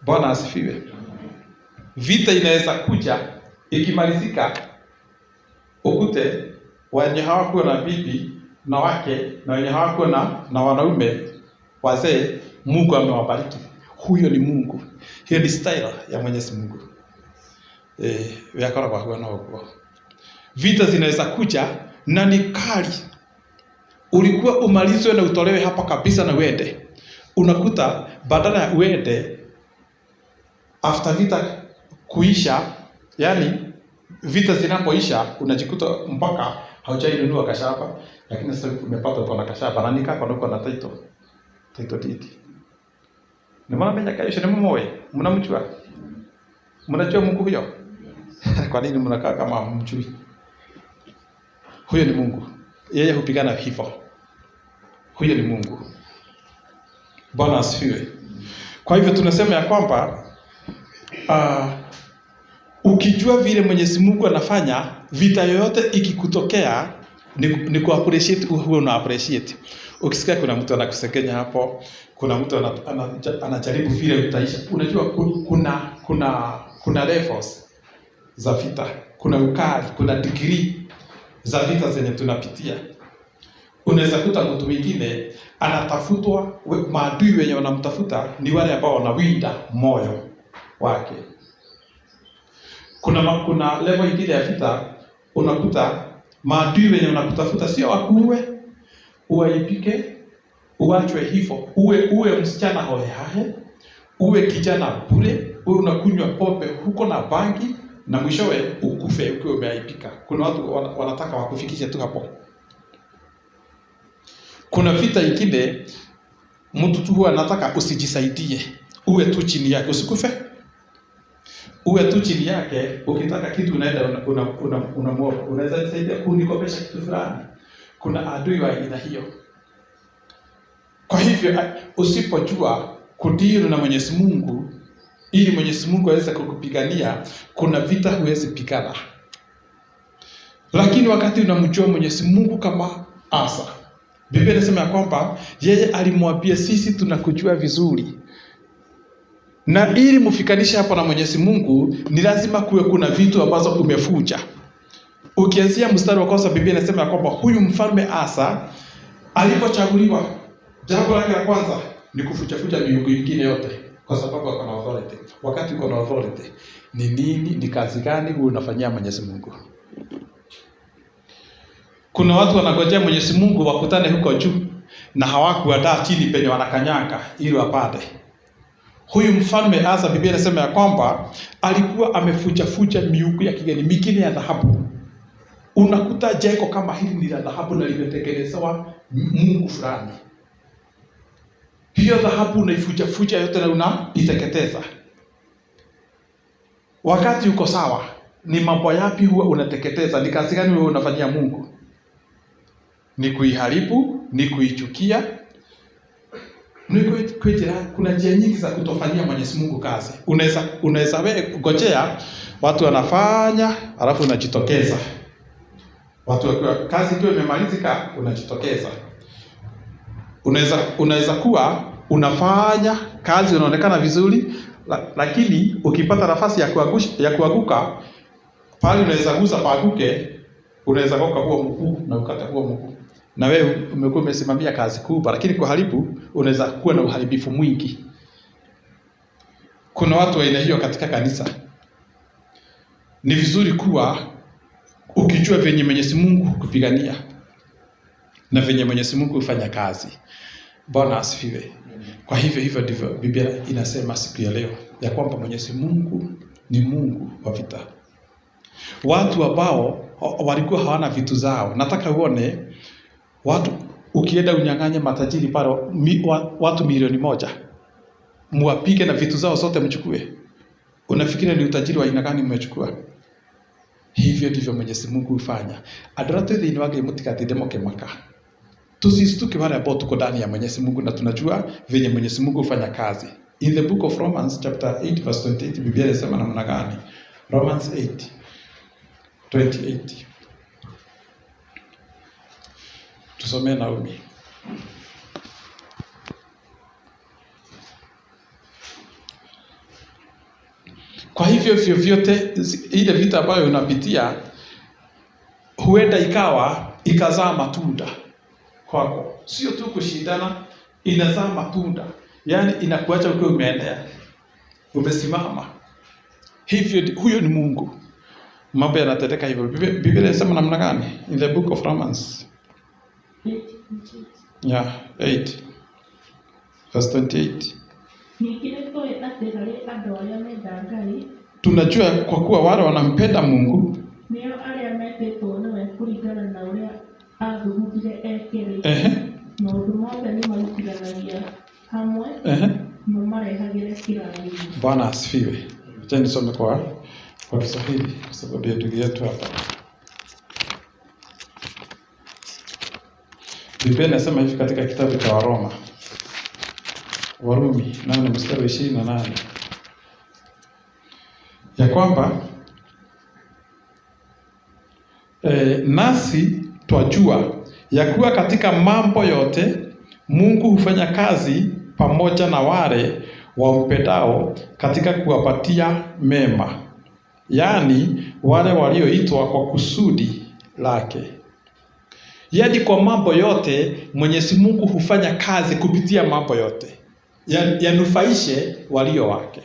Bwana asifiwe. Vita inaweza kuja, ikimalizika ukute wenye hawakuwa na bibi na wake na wenye hawakuwa na wanaume wazee, Mungu amewabariki. Huyo ni Mungu. Hiyo ni style ya Mwenyezi Mungu. Yakora kwa huwa na huko. Vita zinaweza kuja na ni kali. Ulikuwa umalizwe na utolewe hapa kabisa na uende. Unakuta badala ya uende after vita kuisha, yani vita zinapoisha unajikuta mpaka haujainunua kashaba, lakini sasa umepata uko na kashaba na nikaa kwa uko na title deed. Ni maana menya kaisha ni mmoe, mnamjua? Mnajua Mungu huyo? Kwa nini mnakaa kama mjui? Huyo ni Mungu. Yeye hupigana hivyo. Huyo ni Mungu. Bwana asifiwe. Kwa hivyo tunasema ya kwamba ukijua vile Mwenyezi Mungu anafanya, vita yoyote ikikutokea ni ku appreciate, huo una appreciate. Ukisikia kuna mtu anakusekenya hapo, kuna mtu anajaribu vile utaisha. Unajua kuna levels za vita, kuna ukali, kuna degree za vita zenye tunapitia. Unaweza kuta mtu mwingine anatafutwa, maadui wenye wanamtafuta ni wale ambao wanawinda moyo wake. Kuna level ingine ya vita, unakuta maadui wenye wanakutafuta sio wakuue, uwaipike, uachwe hivyo, uwe msichana hohehahe, uwe kijana bure, uwe unakunywa pombe huko na bangi, na mwishowe ukufe ukiwa umeaibika. Kuna watu wanataka wakufikishe tu hapo. Kuna vita ingine mtu tu huwa anataka usijisaidie, uwe tu chini yake, usikufe. Uwe tu chini yake, ukitaka kitu unaenda unamwomba, unaweza nisaidia kunikopesha kitu fulani. Kuna adui wa aina hiyo. Kwa hivyo usipojua kudili na Mwenyezi Mungu ili Mwenyezi Mungu aweze kukupigania, kuna vita huwezi pigana. Lakini wakati unamjua Mwenyezi Mungu kama Asa, Biblia inasema ya kwamba yeye alimwambia sisi tunakujua vizuri. Na ili mfikanishe hapo na Mwenyezi Mungu ni lazima kuwe kuna vitu ambazo umefuja. Ukianzia mstari wa kwanza Biblia inasema ya kwamba huyu mfalme Asa alipochaguliwa, jambo lake la kwanza ni kufuja miungu mingine yote kwa sababu ako na authority. Wakati uko na authority, ni nini, ni kazi gani wewe unafanyia Mwenyezi Mungu? Kuna watu wanangojea Mwenyezi Mungu wakutane huko juu na hawakuandaa chini penye wanakanyanga ili wapate. Huyu mfalme Asa, Biblia inasema ya kwamba alikuwa amefuja miungu ya kigeni mingine ya dhahabu. Unakuta jengo kama hili ni la dhahabu na limetengenezwa mungu fulani. Hiyo dhahabu unaifuja yote na unaiteketeza. Wakati uko sawa, ni mambo yapi huwa unateketeza? Ni kazi gani wewe unafanyia Mungu? Ni kuiharibu, ni kuichukia. Kuna njia nyingi za kutofanyia Mwenyezi Mungu kazi. Unaweza wewe ngojea watu wanafanya, alafu unajitokeza. Watu wakiwa kazi ikiwa imemalizika unajitokeza. Unaweza kuwa unafanya kazi unaonekana vizuri, lakini ukipata nafasi ya kuanguka pale unaweza guza paaguke, unaweza koka huo mguu na ukata huo mguu. Na wewe umekuwa umesimamia kazi kubwa, lakini kuharibu unaweza kuwa na uharibifu mwingi. Kuna watu wa aina hiyo katika kanisa. Ni vizuri kuwa ukijua venye Mwenyezi Mungu kupigania na venye Mwenyezi Mungu hufanya kazi. Bwana asifiwe. Kwa hivyo ndivyo Biblia inasema siku ya leo ya kwamba Mwenyezi Mungu ni Mungu wa vita. Watu ambao walikuwa hawana vitu zao, nataka uone watu, ukienda unyang'anye matajiri pale watu milioni 1, muwapige na vitu zao zote mchukue. Unafikiri ni utajiri wa aina gani mmechukua? Hivyo ndivyo Mwenyezi Mungu hufanya. Adoratwe thini wake mutikatinde mokemaka. Tusistuke wale ambao tuko ndani ya Mwenyezi Mungu na tunajua venye Mwenyezi Mungu hufanya kazi. In the book of Romans chapter 8 verse 28 Biblia inasema namna gani? Romans 8:28. Tusome Naomi. Kwa hivyo vyovyote ile vita ambayo unapitia huenda ikazaa matunda kwako. Sio tu kushindana, inazaa matunda. Yaani inakuacha ukiwa umeendelea, umesimama. Hivyo huyo ni Mungu. Mambo yanatendeka hivyo. Biblia inasema namna gani? In the book of Romans 8 verse 28. Tunajua kwa kuwa wale wanampenda Mungu Bwana asifiwe. Acha nisome kwa Kiswahili kwa sababu ya ndugu yetu hapa. Biblia inasema hivi katika kitabu cha Warumi 8:28 ya kwamba nasi twajua ya kuwa katika mambo yote Mungu hufanya kazi pamoja na wale wampendao katika kuwapatia mema, yaani wale walioitwa kwa kusudi lake. Yaani kwa mambo yote Mwenyezi Mungu hufanya kazi kupitia mambo yote yanufaishe walio wake.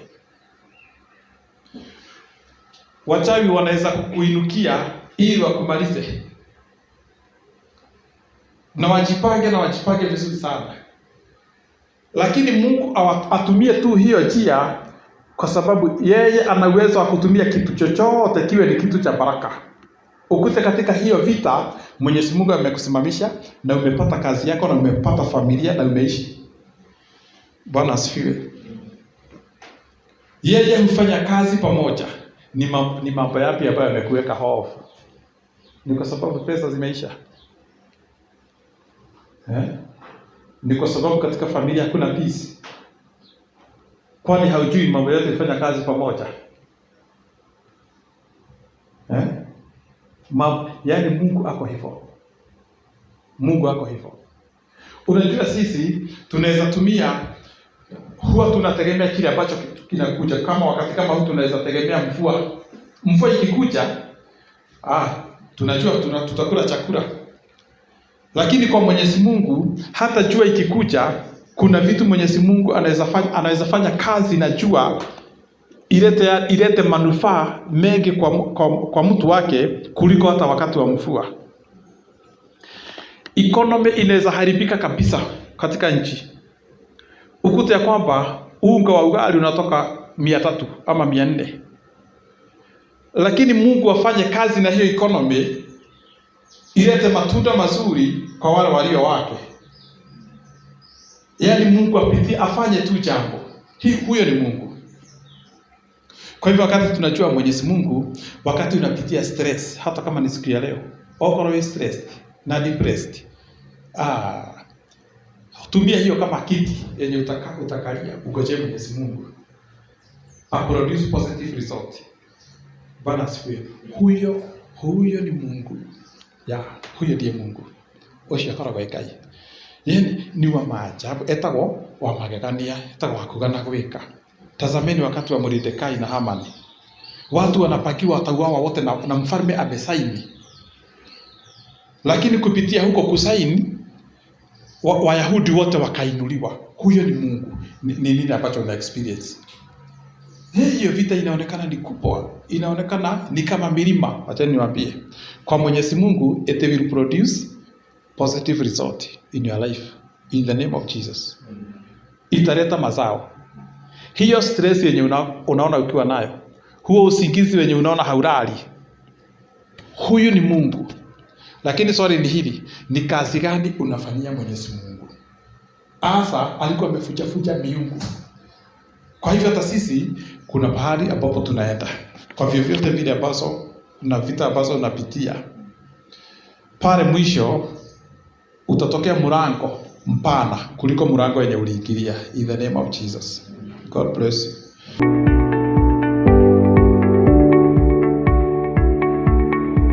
Wachawi wanaweza kukuinukia ili wakumalize, na wajipange vizuri sana, lakini Mungu atumie tu hiyo njia, kwa sababu yeye ana uwezo wa kutumia kitu chochote kiwe ni kitu cha baraka. Ukute katika hiyo vita Mwenyezi Mungu amekusimamisha na umepata kazi yako na umepata familia na umeishi. Bwana asifiwe. Yeye hufanya kazi pamoja. Ni mambo yapi ambayo yamekuweka hofu? Ni kwa sababu pesa zimeisha? Ni kwa sababu katika familia hakuna peace? Kwani haujui mambo yote hufanya kazi pamoja? Yaani Mungu ako hivyo. Mungu ako hivyo. Unajua sisi tunaweza tumia, huwa tunategemea kile ambacho kinakuja. Kama wakati kama huu tunaweza tegemea mvua. Mvua ikikuja, tunajua tutakula chakula. Lakini kwa Mwenyezi Mungu, hata jua ikikuja, kuna vitu Mwenyezi Mungu anaweza fanya kazi na jua ilete manufaa mengi kwa mtu wake kuliko hata wakati wa mvua. Economy inaweza haribika kabisa katika nchi. Ukute ya kwamba unga wa ugali unatoka 300 ama 400. Lakini Mungu afanye kazi na hiyo economy ilete matunda mazuri kwa wale walio wake. Yaani Mungu afanye tu jambo. Huyo ni Mungu. Kwa hivyo wakati tunajua Mwenyezi Mungu, wakati unapitia stress, hata kama ni siku ya leo, always stressed na depressed. Tumia hiyo kama kiti yenye utakalia ugoje Mwenyezi Mungu produce positive result. Bwana asifiwe. Huyo ni Mungu. Huyo ndiye Mungu. Oshia karaga Ngai. Yeye ni wa maajabu, etagwo wa magegania, etagwo akugana gwika. Tazameni wakati wa Mordekai na Hamani. Watu wanapakiwa watauawa wote na mfalme amesaini. Lakini kupitia huko kusaini, Wayahudi wote wakainuliwa. Huyo ni Mungu. Ni nini ambacho una experience? Hiyo vita inaonekana ni kubwa. Inaonekana ni kama milima. Acha niwaambie. Kwa Mwenyezi Mungu, it will produce positive result in your life. In the name of Jesus. Italeta mazao. Hiyo stress yenye unaona ukiwa nayo, huo usingizi wenye unaona haulali, huyu ni Mungu. Lakini swali ni hili, ni kazi gani unafanyia Mwenyezi Mungu? Asa alikuwa amefuja miungu. Kwa hivyo hata sisi kuna bahari ambapo tunaenda. Kwa vyovyote vile ambazo na vita ambazo unapitia, pale mwisho utatokea mlango mpana kuliko mlango yenye uliingilia. In the name of Jesus. God bless you.